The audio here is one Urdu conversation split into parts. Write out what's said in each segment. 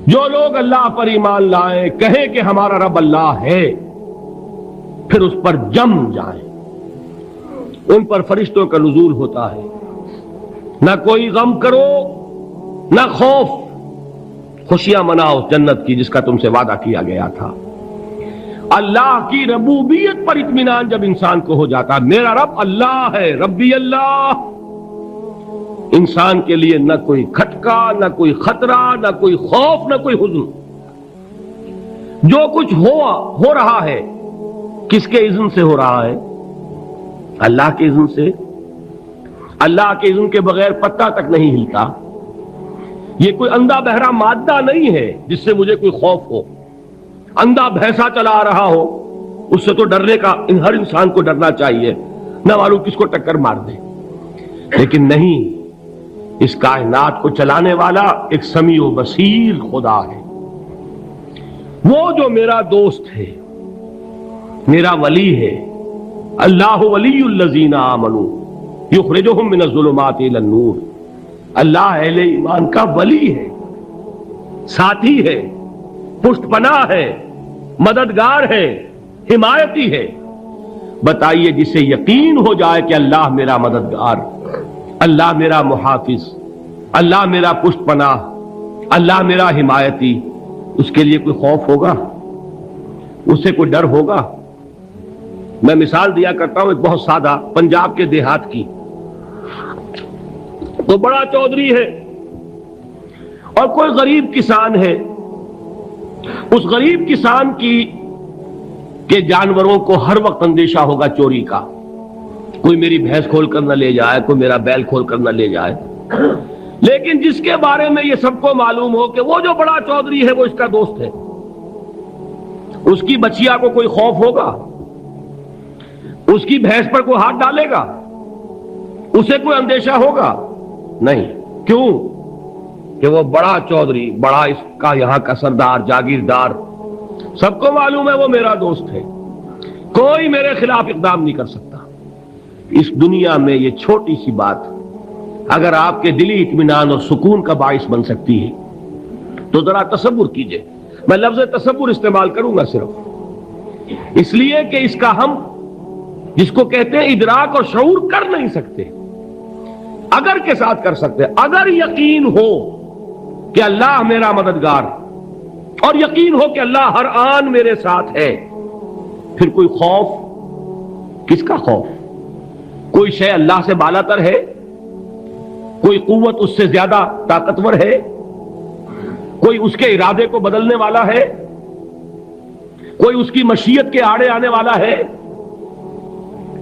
جو لوگ اللہ پر ایمان لائیں، کہیں کہ ہمارا رب اللہ ہے، پھر اس پر جم جائیں، ان پر فرشتوں کا نزول ہوتا ہے۔ نہ کوئی غم کرو نہ خوف، خوشیاں مناؤ جنت کی جس کا تم سے وعدہ کیا گیا تھا۔ اللہ کی ربوبیت پر اطمینان جب انسان کو ہو جاتا، میرا رب اللہ ہے، ربی اللہ، انسان کے لیے نہ کوئی کھٹکا، نہ کوئی خطرہ، نہ کوئی خوف، نہ کوئی حزن۔ جو کچھ ہو رہا ہے کس کے اذن سے ہو رہا ہے؟ اللہ کے اذن سے۔ اللہ کے اذن کے بغیر پتہ تک نہیں ہلتا۔ یہ کوئی اندھا بہرا مادہ نہیں ہے جس سے مجھے کوئی خوف ہو۔ اندھا بھینسا چلا آ رہا ہو، اس سے تو ڈرنے کا ہر انسان کو ڈرنا چاہیے، نہ معلوم کس کو ٹکر مار دے۔ لیکن نہیں، اس کائنات کو چلانے والا ایک سمیع و بصیر خدا ہے، وہ جو میرا دوست ہے، میرا ولی ہے۔ اللہ ولی الذین آمنوا یخرجہم من الظلمات الی النور۔ اللہ اہل ایمان کا ولی ہے، ساتھی ہے، پشت پناہ ہے، مددگار ہے، حمایتی ہے۔ بتائیے جسے یقین ہو جائے کہ اللہ میرا مددگار، اللہ میرا محافظ، اللہ میرا پشت پناہ، اللہ میرا حمایتی، اس کے لیے کوئی خوف ہوگا؟ اس سے کوئی ڈر ہوگا؟ میں مثال دیا کرتا ہوں ایک بہت سادہ، پنجاب کے دیہات کی۔ تو بڑا چودھری ہے اور کوئی غریب کسان ہے۔ اس غریب کسان کے جانوروں کو ہر وقت اندیشہ ہوگا چوری کا، کوئی میری بھینس کھول کر نہ لے جائے، کوئی میرا بیل کھول کر نہ لے جائے۔ لیکن جس کے بارے میں یہ سب کو معلوم ہو کہ وہ جو بڑا چودھری ہے وہ اس کا دوست ہے، اس کی بچیا کو کوئی خوف ہوگا؟ اس کی بھینس پر کوئی ہاتھ ڈالے گا؟ اسے کوئی اندیشہ ہوگا؟ نہیں۔ کیوں؟ کہ وہ بڑا چودھری، بڑا اس کا یہاں کا سردار، جاگیردار، سب کو معلوم ہے وہ میرا دوست ہے، کوئی میرے خلاف اقدام نہیں کر سکتا۔ اس دنیا میں یہ چھوٹی سی بات اگر آپ کے دلی اطمینان اور سکون کا باعث بن سکتی ہے تو ذرا تصور کیجئے۔ میں لفظ تصور استعمال کروں گا صرف اس لیے کہ اس کا ہم جس کو کہتے ہیں ادراک اور شعور کر نہیں سکتے، اگر کے ساتھ کر سکتے۔ اگر یقین ہو کہ اللہ میرا مددگار اور یقین ہو کہ اللہ ہر آن میرے ساتھ ہے، پھر کوئی خوف؟ کس کا خوف؟ کوئی شے اللہ سے بالا تر ہے؟ کوئی قوت اس سے زیادہ طاقتور ہے؟ کوئی اس کے ارادے کو بدلنے والا ہے؟ کوئی اس کی مشیت کے آڑے آنے والا ہے؟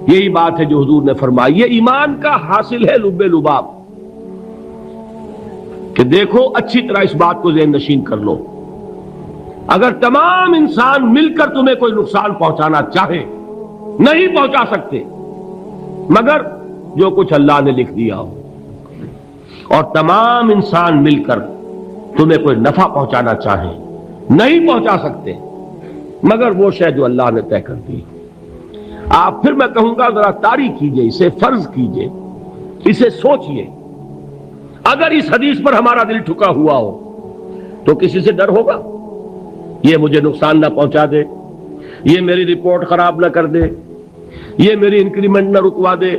یہی بات ہے جو حضور نے فرمائی۔ یہ ایمان کا حاصل ہے لب لباب، کہ دیکھو اچھی طرح اس بات کو ذہن نشین کر لو، اگر تمام انسان مل کر تمہیں کوئی نقصان پہنچانا چاہے نہیں پہنچا سکتے، مگر جو کچھ اللہ نے لکھ دیا ہو، اور تمام انسان مل کر تمہیں کوئی نفع پہنچانا چاہے نہیں پہنچا سکتے، مگر وہ شے جو اللہ نے طے کر دی۔ آپ پھر میں کہوں گا ذرا طاری کیجئے، اسے فرض کیجئے، اسے سوچئے۔ اگر اس حدیث پر ہمارا دل ٹھکا ہوا ہو تو کسی سے ڈر ہوگا؟ یہ مجھے نقصان نہ پہنچا دے، یہ میری رپورٹ خراب نہ کر دے، یہ میری انکریمنٹ نہ رکوا دے،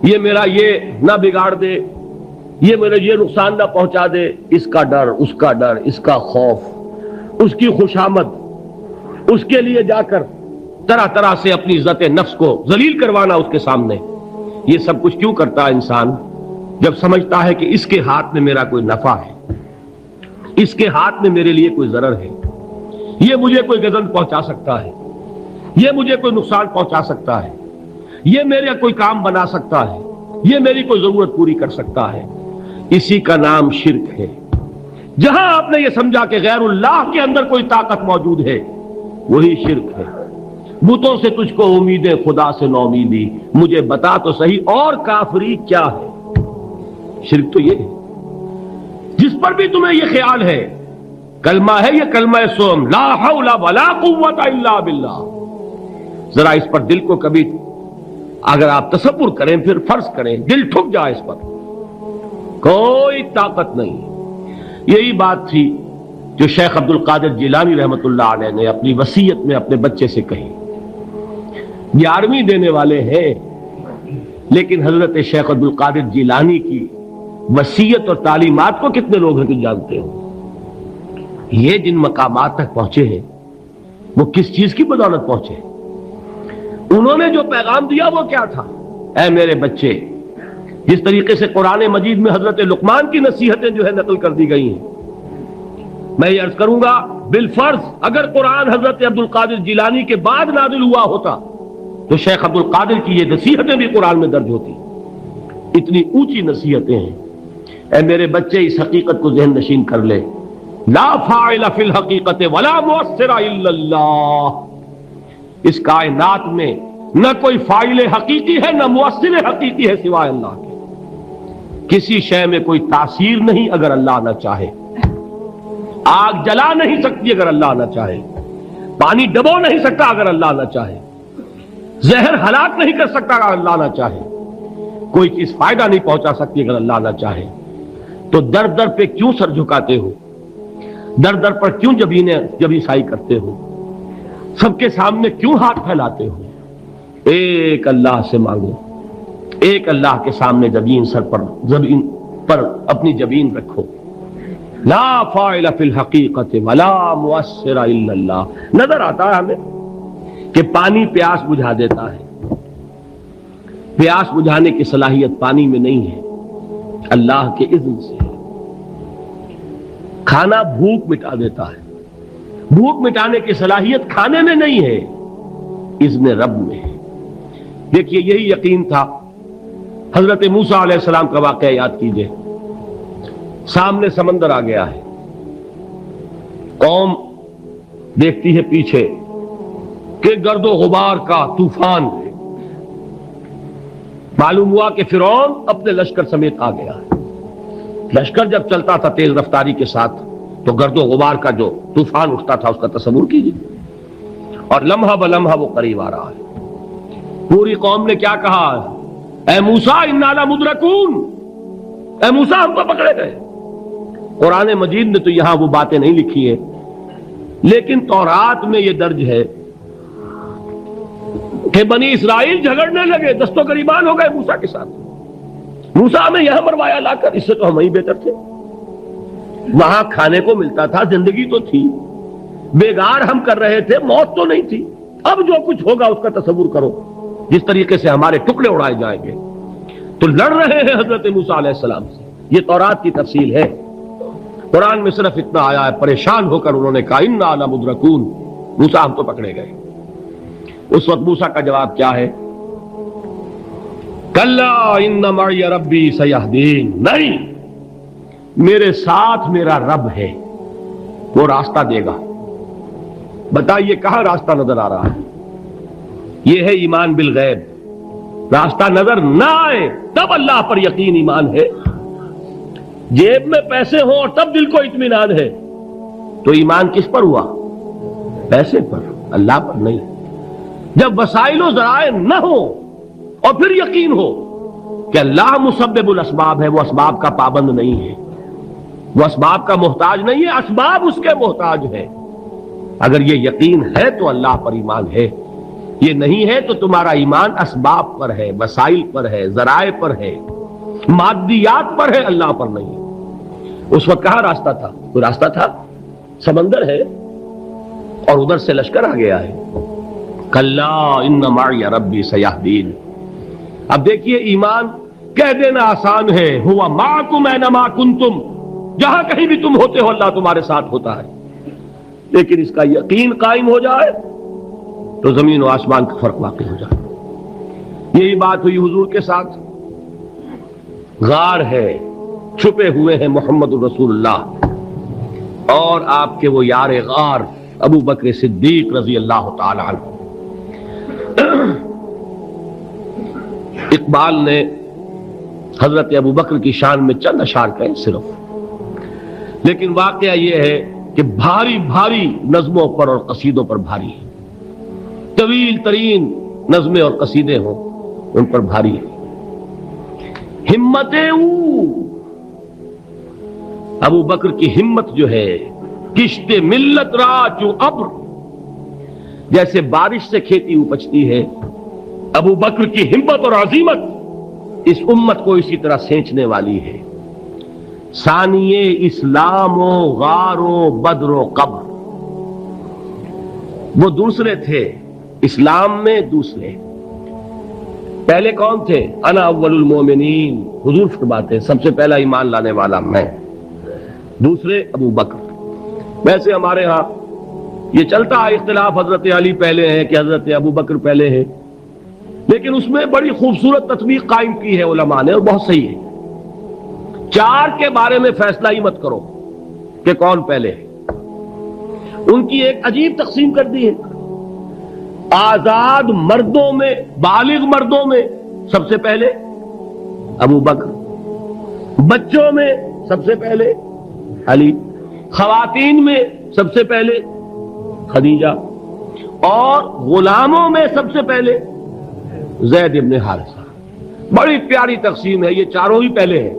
یہ میرا یہ نہ بگاڑ دے، یہ میرے یہ نقصان نہ پہنچا دے۔ اس کا ڈر، اس کا ڈر، اس کا خوف، اس کی خوشامد، اس کے لیے جا کر طرح طرح سے اپنی عزت نفس کو ذلیل کروانا اس کے سامنے، یہ سب کچھ کیوں کرتا ہے انسان؟ جب سمجھتا ہے کہ اس کے ہاتھ میں میرا کوئی نفع ہے، اس کے ہاتھ میں میرے لیے کوئی ضرر ہے، یہ مجھے کوئی غضب پہنچا سکتا ہے، یہ مجھے کوئی نقصان پہنچا سکتا ہے، یہ میرا کوئی کام بنا سکتا ہے، یہ میری کوئی ضرورت پوری کر سکتا ہے، اسی کا نام شرک ہے۔ جہاں آپ نے یہ سمجھا کہ غیر اللہ کے اندر کوئی طاقت موجود ہے، وہی شرک ہے۔ بتوں سے تجھ کو امید ہے، خدا سے نو امیدی، مجھے بتا تو صحیح اور کافری کیا ہے؟ شرک تو یہ ہے۔ جس پر بھی تمہیں یہ خیال ہے، کلمہ ہے یہ کلمہ سوم، لا حول ولا قوت الا باللہ، ذرا اس پر دل کو کبھی اگر آپ تصور کریں، پھر فرض کریں، دل ٹھک جائے اس پر، کوئی طاقت نہیں۔ یہی بات تھی جو شیخ عبد القادر جیلانی رحمۃ اللہ علیہ نے اپنی وصیت میں اپنے بچے سے کہی. 11ویں دینے والے ہیں، لیکن حضرت شیخ عبد القادر جیلانی کی وصیت اور تعلیمات کو کتنے لوگ ہیں کہ جانتے ہو؟ یہ جن مقامات تک پہنچے ہیں وہ کس چیز کی بدولت پہنچے؟ انہوں نے جو پیغام دیا وہ کیا تھا؟ اے میرے بچے، جس طریقے سے قرآن مجید میں حضرت لقمان کی نصیحتیں جو ہے نقل کر دی گئی ہیں، میں یہ عرض کروں گا بالفرض اگر قرآن حضرت عبد القادر جیلانی کے بعد نازل ہوا ہوتا تو شیخ عبد القادر کی یہ نصیحتیں بھی قرآن میں درج ہوتی. اتنی اونچی نصیحتیں ہیں. اے میرے بچے، اس حقیقت کو ذہن نشین کر لے، لا فاعل فی الحقیقت ولا مؤثر الا اللہ. اس کائنات میں نہ کوئی فاعل حقیقی ہے نہ مؤثر حقیقی ہے سوائے اللہ کے. کسی شے میں کوئی تاثیر نہیں اگر اللہ نہ چاہے. آگ جلا نہیں سکتی اگر اللہ نہ چاہے. پانی ڈبو نہیں سکتا اگر اللہ نہ چاہے. زہر ہلاک نہیں کر سکتا اگر اللہ نہ چاہے. کوئی چیز فائدہ نہیں پہنچا سکتی اگر اللہ نہ چاہے. تو در در پہ کیوں سر جھکاتے ہو؟ در در پر کیوں جبیں سائی کرتے ہو؟ سب کے سامنے کیوں ہاتھ پھیلاتے ہو؟ ایک اللہ سے مانگو، ایک اللہ کے سامنے زمین پر اپنی جبین رکھو. لا فاعل فی الحقیقت ولا مؤثر الا اللہ. نظر آتا ہے ہمیں کہ پانی پیاس بجھا دیتا ہے. پیاس بجھانے کی صلاحیت پانی میں نہیں ہے، اللہ کے اذن سے. کھانا بھوک مٹا دیتا ہے. بھوک مٹانے کی صلاحیت کھانے میں نہیں ہے، اذن رب میں ہے. دیکھیے یہی یقین تھا. حضرت موسیٰ علیہ السلام کا واقعہ یاد کیجئے. سامنے سمندر آ گیا ہے، قوم دیکھتی ہے پیچھے کہ گرد و غبار کا طوفان ہے. معلوم ہوا کہ فرعون اپنے لشکر سمیت آ گیا ہے. لشکر جب چلتا تھا تیز رفتاری کے ساتھ تو گرد و غبار کا جو طوفان اٹھتا تھا اس کا تصور کیجیے. اور لمحہ بلمحہ وہ قریب آ رہا ہے. پوری قوم نے کیا کہا؟ اے موسیٰ انا لمدرکون، اے موسیٰ ہم تو پکڑے گئے. قرآن مجید نے تو یہاں وہ باتیں نہیں لکھی ہیں، لیکن تورات میں یہ درج ہے کہ بنی اسرائیل جھگڑنے لگے، دست و گریبان ہو گئے موسیٰ کے ساتھ. موسیٰ ہمیں یہاں مروایا لا کر، اس سے تو ہم ہی بہتر تھے. وہاں کھانے کو ملتا تھا، زندگی تو تھی، بیگار ہم کر رہے تھے، موت تو نہیں تھی. اب جو کچھ ہوگا اس کا تصور کرو، جس طریقے سے ہمارے ٹکڑے اڑائے جائیں گے. تو لڑ رہے ہیں حضرت موسیٰ علیہ السلام سے. یہ تورات کی تفصیل ہے. قرآن میں صرف اتنا آیا ہے، پریشان ہو کر انہوں نے کہا انا لمدرکون، موسیٰ ہم تو پکڑے گئے. اس وقت موسیٰ کا جواب کیا ہے؟ کلا ان معی ربی سیہدین. نہیں، میرے ساتھ میرا رب ہے، وہ راستہ دے گا. بتائیے کہاں راستہ نظر آ رہا ہے؟ یہ ہے ایمان بالغیب. راستہ نظر نہ آئے تب اللہ پر یقین ایمان ہے. جیب میں پیسے ہوں اور تب دل کو اطمینان ہے تو ایمان کس پر ہوا؟ پیسے پر، اللہ پر نہیں. جب وسائل و ذرائع نہ ہو اور پھر یقین ہو کہ اللہ مسبب الاسباب ہے، وہ اسباب کا پابند نہیں ہے، وہ اسباب کا محتاج نہیں ہے، اسباب اس کے محتاج ہے. اگر یہ یقین ہے تو اللہ پر ایمان ہے. یہ نہیں ہے تو تمہارا ایمان اسباب پر ہے، وسائل پر ہے، ذرائع پر ہے، مادیات پر ہے، اللہ پر نہیں. اس وقت کہاں راستہ تھا؟ کوئی راستہ تھا؟ سمندر ہے اور ادھر سے لشکر آ گیا ہے. کلا ان معی ربی سیہدین. اب دیکھیے ایمان کہہ دینا آسان ہے، ہوا معکم اینما کنتم، جہاں کہیں بھی تم ہوتے ہو اللہ تمہارے ساتھ ہوتا ہے. لیکن اس کا یقین قائم ہو جائے تو زمین و آسمان کا فرق واقع ہو جائے. یہی بات ہوئی حضور کے ساتھ. غار ہے، چھپے ہوئے ہیں محمد الرسول اللہ اور آپ کے وہ یار غار ابو بکر صدیق رضی اللہ تعالی عنہ. اقبال نے حضرت ابو بکر کی شان میں چند اشعار کہیں صرف، لیکن واقعہ یہ ہے کہ بھاری بھاری نظموں پر اور قصیدوں پر بھاری ہے. طویل ترین نظمیں اور قصیدے ہوں ان پر بھاری ہے. ہمتیں ابو بکر کی ہمت جو ہے کشت ملت را چو ابر، جیسے بارش سے کھیتی اپجتی ہے، ابو بکر کی ہمت اور عزیمت اس امت کو اسی طرح سینچنے والی ہے۔ ثانیے اسلام و غار و بدر و قبر، وہ دوسرے تھے اسلام میں، دوسرے پہلے کون تھے؟ انا اول المومنین، حضور فرماتے ہیں سب سے پہلا ایمان لانے والا میں، دوسرے ابو بکر۔ ویسے ہمارے ہاں یہ چلتا ہے اختلاف، حضرت علی پہلے ہیں کہ حضرت ابو بکر پہلے ہیں، لیکن اس میں بڑی خوبصورت تطبیق قائم کی ہے علماء نے، اور بہت صحیح ہے۔ چار کے بارے میں فیصلہ ہی مت کرو کہ کون پہلے ہے، ان کی ایک عجیب تقسیم کر دی ہے۔ آزاد مردوں میں، بالغ مردوں میں سب سے پہلے ابو بکر، بچوں میں سب سے پہلے علی، خواتین میں سب سے پہلے خدیجہ، اور غلاموں میں سب سے پہلے زید ابن حارثہ۔ بڑی پیاری تقسیم ہے، یہ چاروں ہی پہلے ہیں،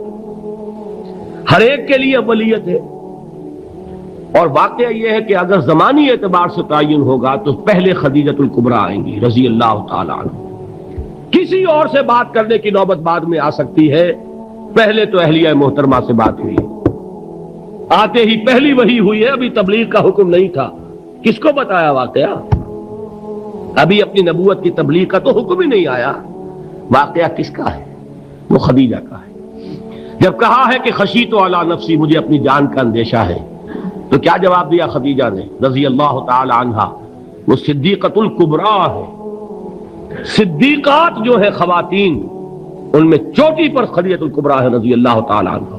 ہر ایک کے لیے اولیت ہے۔ اور واقعہ یہ ہے کہ اگر زمانی اعتبار سے تعین ہوگا تو پہلے خدیجۃ الکبریٰ آئیں گی رضی اللہ تعالی عنہ، کسی اور سے بات کرنے کی نوبت بعد میں آ سکتی ہے، پہلے تو اہلیہ محترمہ سے بات ہوئی، آتے ہی پہلی وحی ہوئی ہے، ابھی تبلیغ کا حکم نہیں تھا، کس کو بتایا واقعہ؟ ابھی اپنی نبوت کی تبلیغ کا تو حکم ہی نہیں آیا، واقعہ کس کا ہے؟ وہ خدیجہ کا ہے۔ جب کہا ہے کہ خشیت علی نفسی، مجھے اپنی جان کا اندیشہ ہے، تو کیا جواب دیا خدیجہ نے رضی اللہ تعالی عنہا؟ وہ صدیقۃ الکبریٰ ہے، صدیقات جو ہے خواتین ان میں چوٹی پر خدیجۃ الکبریٰ ہے رضی اللہ تعالی عنہا،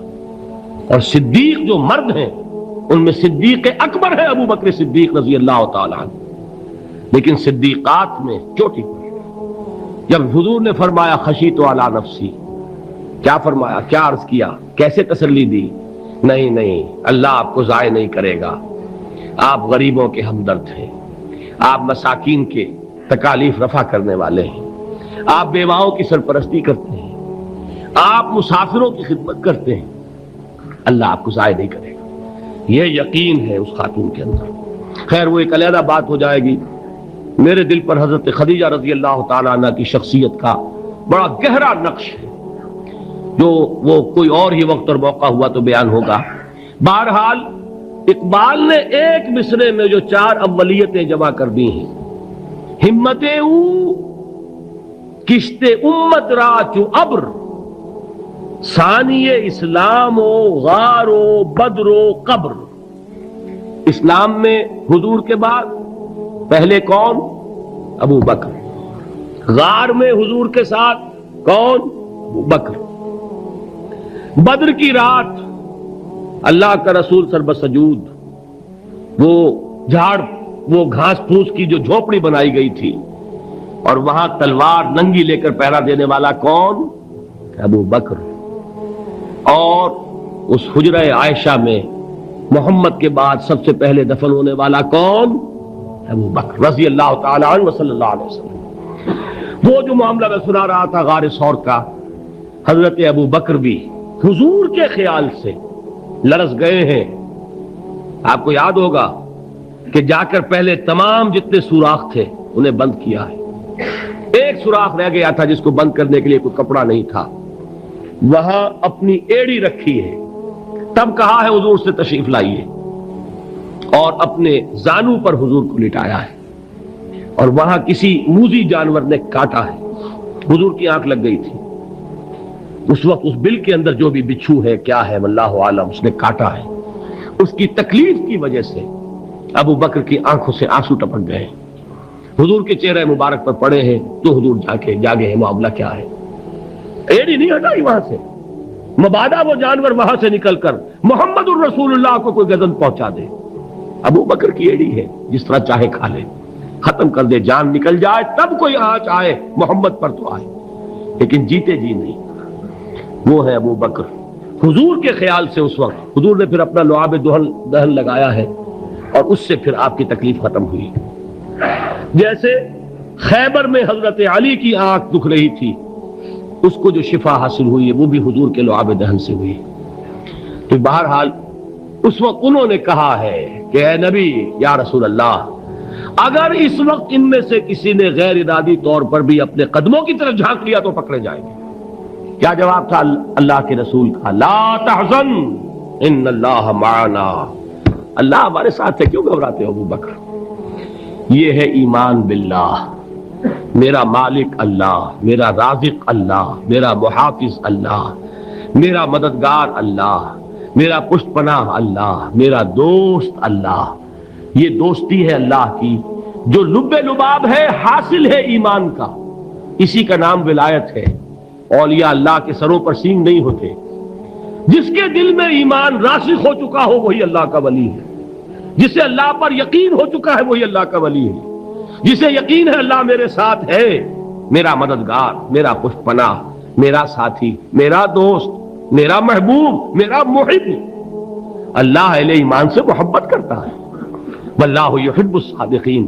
اور صدیق جو مرد ہیں ان میں صدیق اکبر ہے ابو بکر صدیق رضی اللہ تعالی عنہ، لیکن صدیقات میں چوٹی پر۔ جب حضور نے فرمایا خشیت علی نفسی، کیا فرمایا، کیا عرض کیا، کیسے تسلی دی؟ نہیں نہیں، اللہ آپ کو ضائع نہیں کرے گا، آپ غریبوں کے ہمدرد ہیں، آپ مساکین کے تکالیف رفع کرنے والے ہیں، آپ بیواؤں کی سرپرستی کرتے ہیں، آپ مسافروں کی خدمت کرتے ہیں، اللہ آپ کو ضائع نہیں کرے گا۔ یہ یقین ہے اس خاتون کے اندر۔ خیر وہ ایک علیحدہ بات ہو جائے گی۔ میرے دل پر حضرت خدیجہ رضی اللہ تعالی عنہ کی شخصیت کا بڑا گہرا نقش ہے، جو وہ کوئی اور ہی وقت اور موقع ہوا تو بیان ہوگا۔ بہرحال اقبال نے ایک مصرے میں جو چار اولیتیں جمع کر دی ہیں، ہمت او کشت امت را چو ابر، ثانی اسلام و غار و بدر و قبر۔ اسلام میں حضور کے بعد پہلے کون؟ ابو بکر۔ غار میں حضور کے ساتھ کون؟ ابو بکر۔ بدر کی رات اللہ کا رسول سربسجود، وہ جھاڑ، وہ گھاس پھوس کی جو جھوپڑی بنائی گئی تھی، اور وہاں تلوار ننگی لے کر پہرا دینے والا کون؟ ابو بکر۔ اور اس حجرہ عائشہ میں محمد کے بعد سب سے پہلے دفن ہونے والا کون؟ ابو بکر رضی اللہ تعالی عنہ صلی اللہ علیہ وسلم۔ وہ جو معاملہ میں سنا رہا تھا غار ثور کا، حضرت ابو بکر بھی حضور کے خیال سے لرز گئے ہیں۔ آپ کو یاد ہوگا کہ جا کر پہلے تمام جتنے سوراخ تھے انہیں بند کیا ہے، ایک سوراخ رہ گیا تھا جس کو بند کرنے کے لیے کوئی کپڑا نہیں تھا، وہاں اپنی ایڑی رکھی ہے، تب کہا ہے حضور سے تشریف لائیے، اور اپنے زانو پر حضور کو لٹایا ہے، اور وہاں کسی موذی جانور نے کاٹا ہے، حضور کی آنکھ لگ گئی تھی، اس وقت اس بل کے اندر جو بھی بچھو ہے کیا ہے واللہ عالم، اس نے کاٹا ہے، اس کی تکلیف کی وجہ سے ابو بکر کی آنکھوں سے آنسو ٹپک گئے، حضور کے چہرے مبارک پر پڑے ہیں، تو حضور جاگے ہیں، معاملہ کیا ہے؟ ایڑی نہیں ہٹائی وہاں سے، مبادا وہ جانور وہاں سے نکل کر محمد الرسول اللہ کو کوئی گزن پہنچا دے، ابو بکر کی ایڑی ہے، جس طرح چاہے کھا لے، ختم کر دے، جان نکل جائے تب کوئی آنچ آئے محمد پر تو آئے، لیکن جیتے جی نہیں۔ وہ ہے ابو بکر حضور کے خیال سے۔ اس وقت حضور نے پھر اپنا لعاب دہن لگایا ہے، اور اس سے پھر آپ کی تکلیف ختم ہوئی۔ جیسے خیبر میں حضرت علی کی آنکھ دکھ رہی تھی، اس کو جو شفا حاصل ہوئی ہے وہ بھی حضور کے لعاب دہن سے ہوئی۔ تو بہرحال اس وقت انہوں نے کہا ہے کہ اے نبی یا رسول اللہ، اگر اس وقت ان میں سے کسی نے غیر ارادی طور پر بھی اپنے قدموں کی طرف جھانک لیا تو پکڑے جائیں گے۔ کیا جواب تھا اللہ کے رسول کا؟ لا تحزن ان اللہ معنا، اللہ ہمارے ساتھ ہے، کیوں گھبراتے ہو ابو بکر؟ یہ ہے ایمان باللہ، میرا مالک اللہ، میرا رازق اللہ، میرا محافظ اللہ، میرا مددگار اللہ، میرا پشت پناہ اللہ، میرا دوست اللہ۔ یہ دوستی ہے اللہ کی جو لب لباب ہے، حاصل ہے ایمان کا، اسی کا نام ولایت ہے۔ اولیاء اللہ کے سروں پر سینگ نہیں ہوتے، جس کے دل میں ایمان راسخ ہو چکا ہو وہی اللہ کا ولی ہے، جسے اللہ پر یقین ہو چکا ہے وہی اللہ کا ولی ہے، جسے یقین ہے اللہ میرے ساتھ ہے، میرا مددگار، میرا پشت پناہ، میرا ساتھی، میرا دوست، میرا محبوب، میرا محب۔ اللہ اہل ایمان سے محبت کرتا ہے۔ واللہ یحب الصادقین،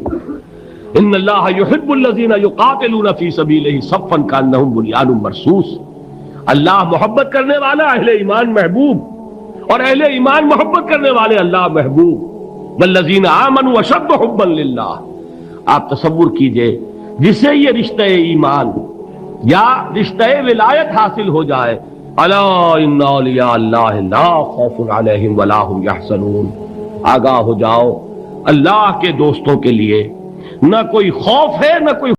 ان اللہ یحب الذین یقاتلون فی سبیلہ صفا کانہم بنیان مرصوص۔ اللہ محبت کرنے والا، اہل ایمان محبوب، اور اہل ایمان محبت کرنے والے اللہ محبوب۔ والذین آمنوا اشد حبا للہ۔ آپ تصور کیجئے جسے یہ رشتہ ایمان یا رشتہ ولایت حاصل ہو جائے، الا ان اولیاء اللہ لا خوف علیہم ولا هم یحزنون، آگاہ ہو جاؤ، اللہ کے دوستوں کے لیے نہ کوئی خوف ہے نہ کوئی